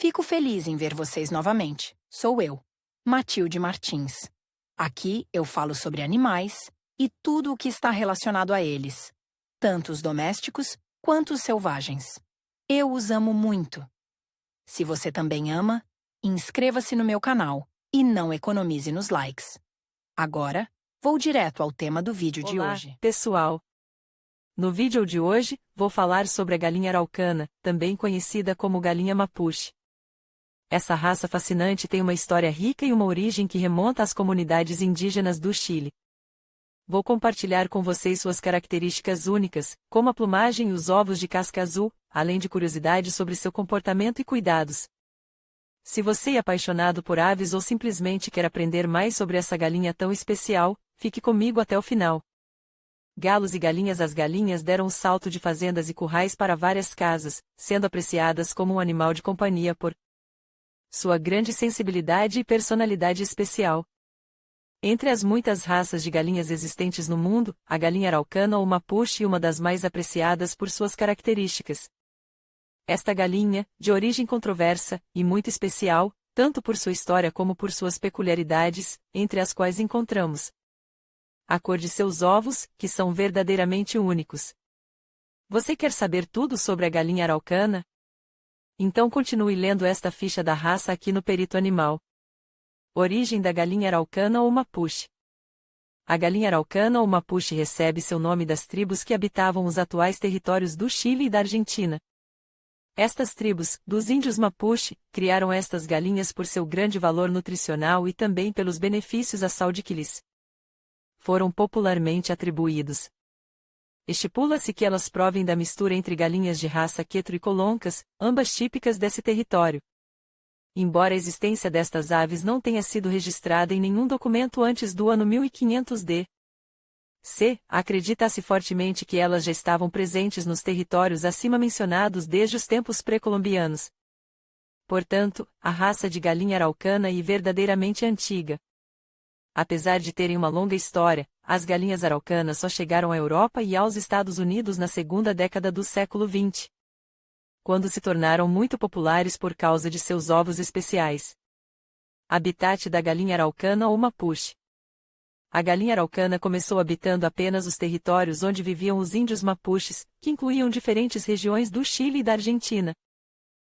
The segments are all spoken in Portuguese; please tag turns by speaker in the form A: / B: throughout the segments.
A: Fico feliz em ver vocês novamente. Sou eu, Matilde Martins. Aqui eu falo sobre animais e tudo o que está relacionado a eles, tanto os domésticos quanto os selvagens. Eu os amo muito. Se você também ama, inscreva-se no meu canal e não economize nos likes. Agora, vou direto ao tema do vídeo de
B: Olá,
A: hoje.
B: pessoal! No vídeo de hoje, vou falar sobre a galinha araucana, também conhecida como galinha mapuche. Essa raça fascinante tem uma história rica e uma origem que remonta às comunidades indígenas do Chile. Vou compartilhar com vocês suas características únicas, como a plumagem e os ovos de casca azul, além de curiosidades sobre seu comportamento e cuidados. Se você é apaixonado por aves ou simplesmente quer aprender mais sobre essa galinha tão especial, fique comigo até o final. Galos e galinhas. As galinhas deram o salto de fazendas e currais para várias casas, sendo apreciadas como um animal de companhia por sua grande sensibilidade e personalidade especial. Entre as muitas raças de galinhas existentes no mundo, a galinha araucana ou mapuche é uma das mais apreciadas por suas características. Esta galinha, de origem controversa, e muito especial, tanto por sua história como por suas peculiaridades, entre as quais encontramos a cor de seus ovos, que são verdadeiramente únicos. Você quer saber tudo sobre a galinha araucana? Então continue lendo esta ficha da raça aqui no Perito Animal. Origem da galinha araucana ou mapuche. A galinha araucana ou mapuche recebe seu nome das tribos que habitavam os atuais territórios do Chile e da Argentina. Estas tribos, dos índios mapuche, criaram estas galinhas por seu grande valor nutricional e também pelos benefícios à saúde que lhes foram popularmente atribuídos. Estipula-se que elas provêm da mistura entre galinhas de raça quetro e coloncas, ambas típicas desse território. Embora a existência destas aves não tenha sido registrada em nenhum documento antes do ano 1500 d.C., acredita-se fortemente que elas já estavam presentes nos territórios acima mencionados desde os tempos pré-colombianos. Portanto, a raça de galinha araucana é verdadeiramente antiga. Apesar de terem uma longa história, as galinhas araucanas só chegaram à Europa e aos Estados Unidos na segunda década do século XX, quando se tornaram muito populares por causa de seus ovos especiais. Habitat da galinha araucana ou mapuche. A galinha araucana começou habitando apenas os territórios onde viviam os índios mapuches, que incluíam diferentes regiões do Chile e da Argentina.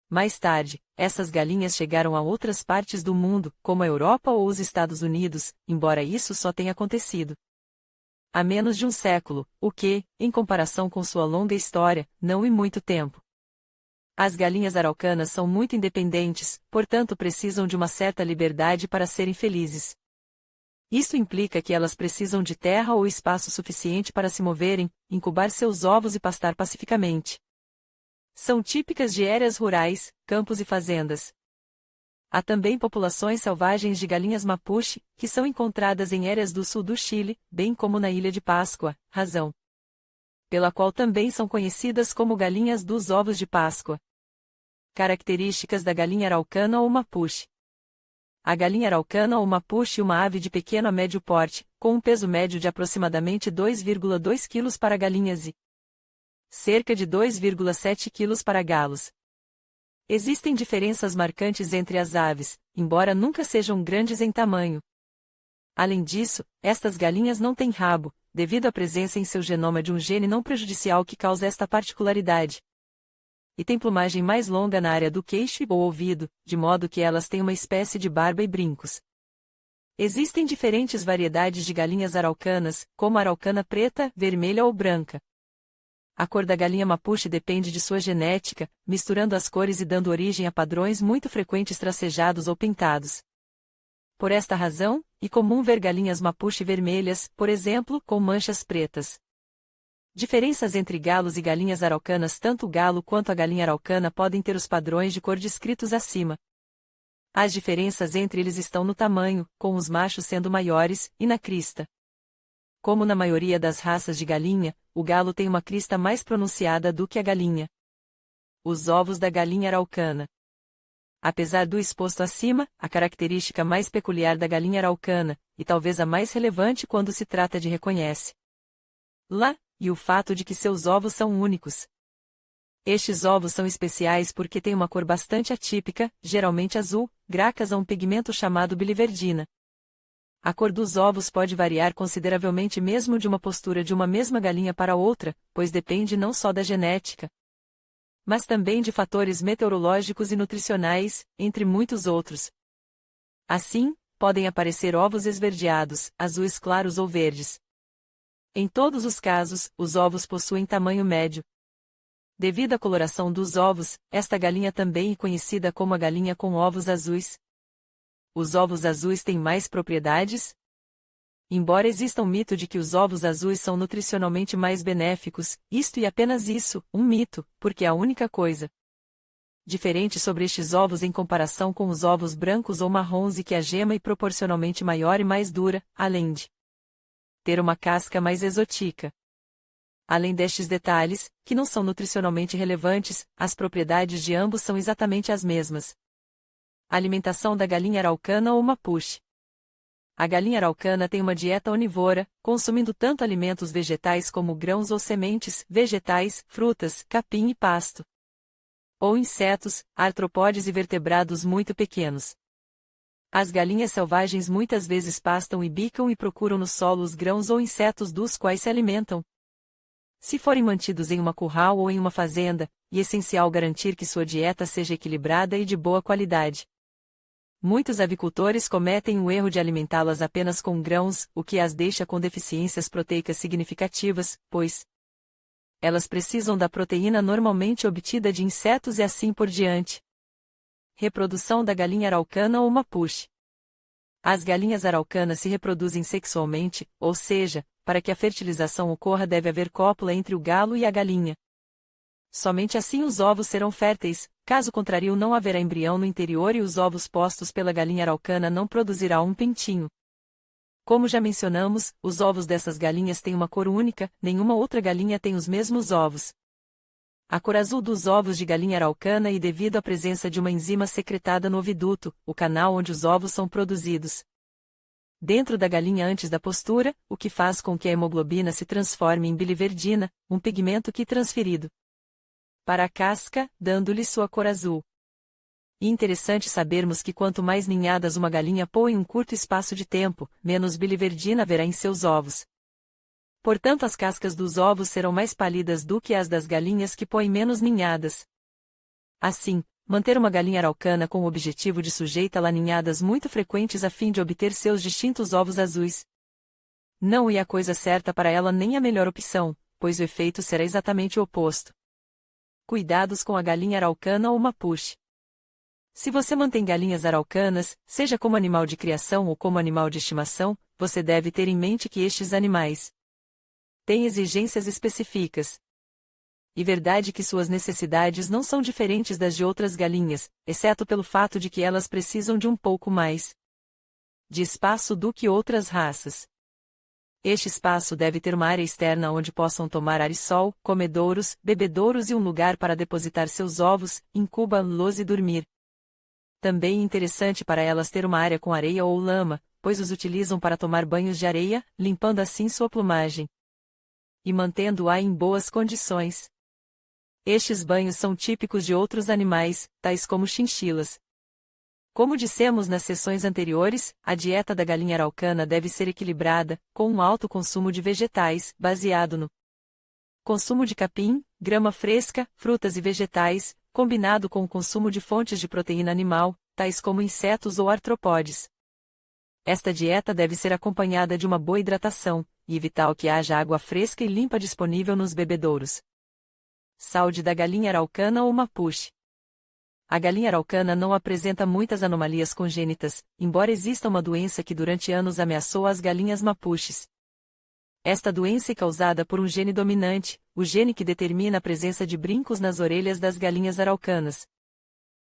B: Mais tarde, essas galinhas chegaram a outras partes do mundo, como a Europa ou os Estados Unidos, embora isso só tenha acontecido há menos de um século, o que, em comparação com sua longa história, não é muito tempo. As galinhas araucanas são muito independentes, portanto precisam de uma certa liberdade para serem felizes. Isso implica que elas precisam de terra ou espaço suficiente para se moverem, incubar seus ovos e pastar pacificamente. São típicas de áreas rurais, campos e fazendas. Há também populações selvagens de galinhas mapuche, que são encontradas em áreas do sul do Chile, bem como na Ilha de Páscoa, razão pela qual também são conhecidas como galinhas dos ovos de Páscoa. Características da galinha araucana ou mapuche. A galinha araucana ou mapuche é uma ave de pequeno a médio porte, com um peso médio de aproximadamente 2,2 kg para galinhas e cerca de 2,7 kg para galos. Existem diferenças marcantes entre as aves, embora nunca sejam grandes em tamanho. Além disso, estas galinhas não têm rabo, devido à presença em seu genoma de um gene não prejudicial que causa esta particularidade. E têm plumagem mais longa na área do queixo ou ouvido, de modo que elas têm uma espécie de barba e brincos. Existem diferentes variedades de galinhas araucanas, como a araucana preta, vermelha ou branca. A cor da galinha mapuche depende de sua genética, misturando as cores e dando origem a padrões muito frequentes tracejados ou pintados. Por esta razão, é comum ver galinhas mapuche vermelhas, por exemplo, com manchas pretas. Diferenças entre galos e galinhas araucanas. Tanto o galo quanto a galinha araucana podem ter os padrões de cor descritos acima. As diferenças entre eles estão no tamanho, com os machos sendo maiores, e na crista. Como na maioria das raças de galinha, o galo tem uma crista mais pronunciada do que a galinha. Os ovos da galinha araucana. Apesar do exposto acima, a característica mais peculiar da galinha araucana, e talvez a mais relevante quando se trata de reconhece-la, e o fato de que seus ovos são únicos. Estes ovos são especiais porque têm uma cor bastante atípica, geralmente azul, graças a um pigmento chamado biliverdina. A cor dos ovos pode variar consideravelmente mesmo de uma postura de uma mesma galinha para outra, pois depende não só da genética, mas também de fatores meteorológicos e nutricionais, entre muitos outros. Assim, podem aparecer ovos esverdeados, azuis claros ou verdes. Em todos os casos, os ovos possuem tamanho médio. Devido à coloração dos ovos, esta galinha também é conhecida como a galinha com ovos azuis. Os ovos azuis têm mais propriedades? Embora exista um mito de que os ovos azuis são nutricionalmente mais benéficos, isto e apenas isso, um mito, porque é a única coisa diferente sobre estes ovos em comparação com os ovos brancos ou marrons e que a gema é proporcionalmente maior e mais dura, além de ter uma casca mais exótica. Além destes detalhes, que não são nutricionalmente relevantes, as propriedades de ambos são exatamente as mesmas. A alimentação da galinha araucana ou mapuche. A galinha araucana tem uma dieta onívora, consumindo tanto alimentos vegetais como grãos ou sementes, vegetais, frutas, capim e pasto, ou insetos, artrópodes e vertebrados muito pequenos. As galinhas selvagens muitas vezes pastam e bicam e procuram no solo os grãos ou insetos dos quais se alimentam. Se forem mantidos em uma curral ou em uma fazenda, é essencial garantir que sua dieta seja equilibrada e de boa qualidade. Muitos avicultores cometem o erro de alimentá-las apenas com grãos, o que as deixa com deficiências proteicas significativas, pois elas precisam da proteína normalmente obtida de insetos e assim por diante. Reprodução da galinha araucana ou mapuche. As galinhas araucanas se reproduzem sexualmente, ou seja, para que a fertilização ocorra deve haver cópula entre o galo e a galinha. Somente assim os ovos serão férteis, caso contrário não haverá embrião no interior e os ovos postos pela galinha araucana não produzirá um pintinho. Como já mencionamos, os ovos dessas galinhas têm uma cor única, nenhuma outra galinha tem os mesmos ovos. A cor azul dos ovos de galinha araucana e devido à presença de uma enzima secretada no oviduto, o canal onde os ovos são produzidos dentro da galinha antes da postura, o que faz com que a hemoglobina se transforme em biliverdina, um pigmento que é transferido para a casca, dando-lhe sua cor azul. E interessante sabermos que quanto mais ninhadas uma galinha põe em um curto espaço de tempo, menos biliverdina haverá em seus ovos. Portanto, as cascas dos ovos serão mais pálidas do que as das galinhas que põem menos ninhadas. Assim, manter uma galinha araucana com o objetivo de sujeitá-la a ninhadas muito frequentes a fim de obter seus distintos ovos azuis não é a coisa certa para ela nem a melhor opção, pois o efeito será exatamente o oposto. Cuidados com a galinha araucana ou mapuche. Se você mantém galinhas araucanas, seja como animal de criação ou como animal de estimação, você deve ter em mente que estes animais têm exigências específicas. E verdade que suas necessidades não são diferentes das de outras galinhas, exceto pelo fato de que elas precisam de um pouco mais de espaço do que outras raças. Este espaço deve ter uma área externa onde possam tomar ar e sol, comedouros, bebedouros e um lugar para depositar seus ovos, incubá-los e dormir. Também é interessante para elas ter uma área com areia ou lama, pois os utilizam para tomar banhos de areia, limpando assim sua plumagem e mantendo-a em boas condições. Estes banhos são típicos de outros animais, tais como chinchilas. Como dissemos nas sessões anteriores, a dieta da galinha araucana deve ser equilibrada, com um alto consumo de vegetais, baseado no consumo de capim, grama fresca, frutas e vegetais, combinado com o consumo de fontes de proteína animal, tais como insetos ou artrópodes. Esta dieta deve ser acompanhada de uma boa hidratação, e é vital que haja água fresca e limpa disponível nos bebedouros. Saúde da galinha araucana ou mapuche. A galinha araucana não apresenta muitas anomalias congênitas, embora exista uma doença que durante anos ameaçou as galinhas mapuches. Esta doença é causada por um gene dominante, o gene que determina a presença de brincos nas orelhas das galinhas araucanas.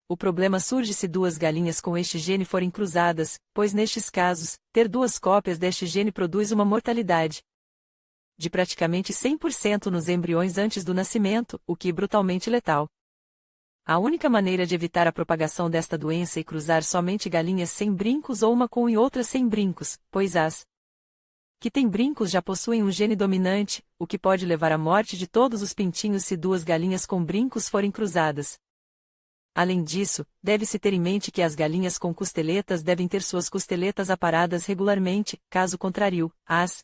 B: O problema surge se duas galinhas com este gene forem cruzadas, pois nestes casos, ter duas cópias deste gene produz uma mortalidade de praticamente 100% nos embriões antes do nascimento, o que é brutalmente letal. A única maneira de evitar a propagação desta doença é cruzar somente galinhas sem brincos ou uma com e outra sem brincos, pois as que têm brincos já possuem um gene dominante, o que pode levar à morte de todos os pintinhos se duas galinhas com brincos forem cruzadas. Além disso, deve-se ter em mente que as galinhas com costeletas devem ter suas costeletas aparadas regularmente, caso contrário, as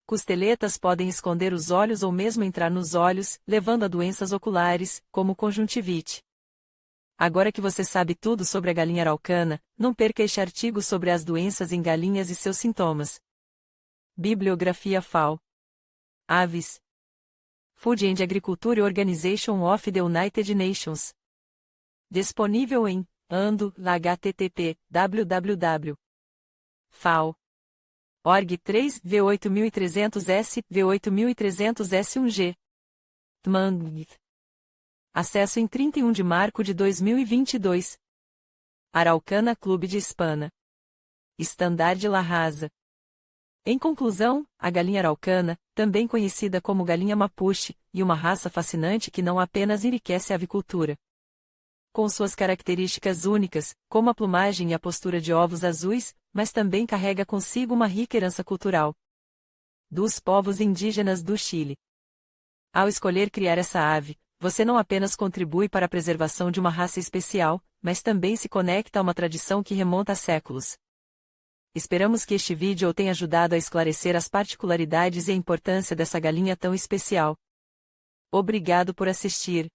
B: costeletas podem esconder os olhos ou mesmo entrar nos olhos, levando a doenças oculares, como conjuntivite. Agora que você sabe tudo sobre a galinha araucana, não perca este artigo sobre as doenças em galinhas e seus sintomas. Bibliografia FAO. Aves. Food and Agriculture Organization of the United Nations. Disponível em ando, http, www. FAO. Org 3, V8300S, V8300S1G. Tmang. Acesso em 31 de março de 2022. Araucana Clube de Hispana. Estandarte La Raza. Em conclusão, a galinha araucana, também conhecida como galinha mapuche, e uma raça fascinante que não apenas enriquece a avicultura. Com suas características únicas, como a plumagem e a postura de ovos azuis, mas também carrega consigo uma rica herança cultural dos povos indígenas do Chile. Ao escolher criar essa ave, você não apenas contribui para a preservação de uma raça especial, mas também se conecta a uma tradição que remonta a séculos. Esperamos que este vídeo tenha ajudado a esclarecer as particularidades e a importância dessa galinha tão especial. Obrigado por assistir.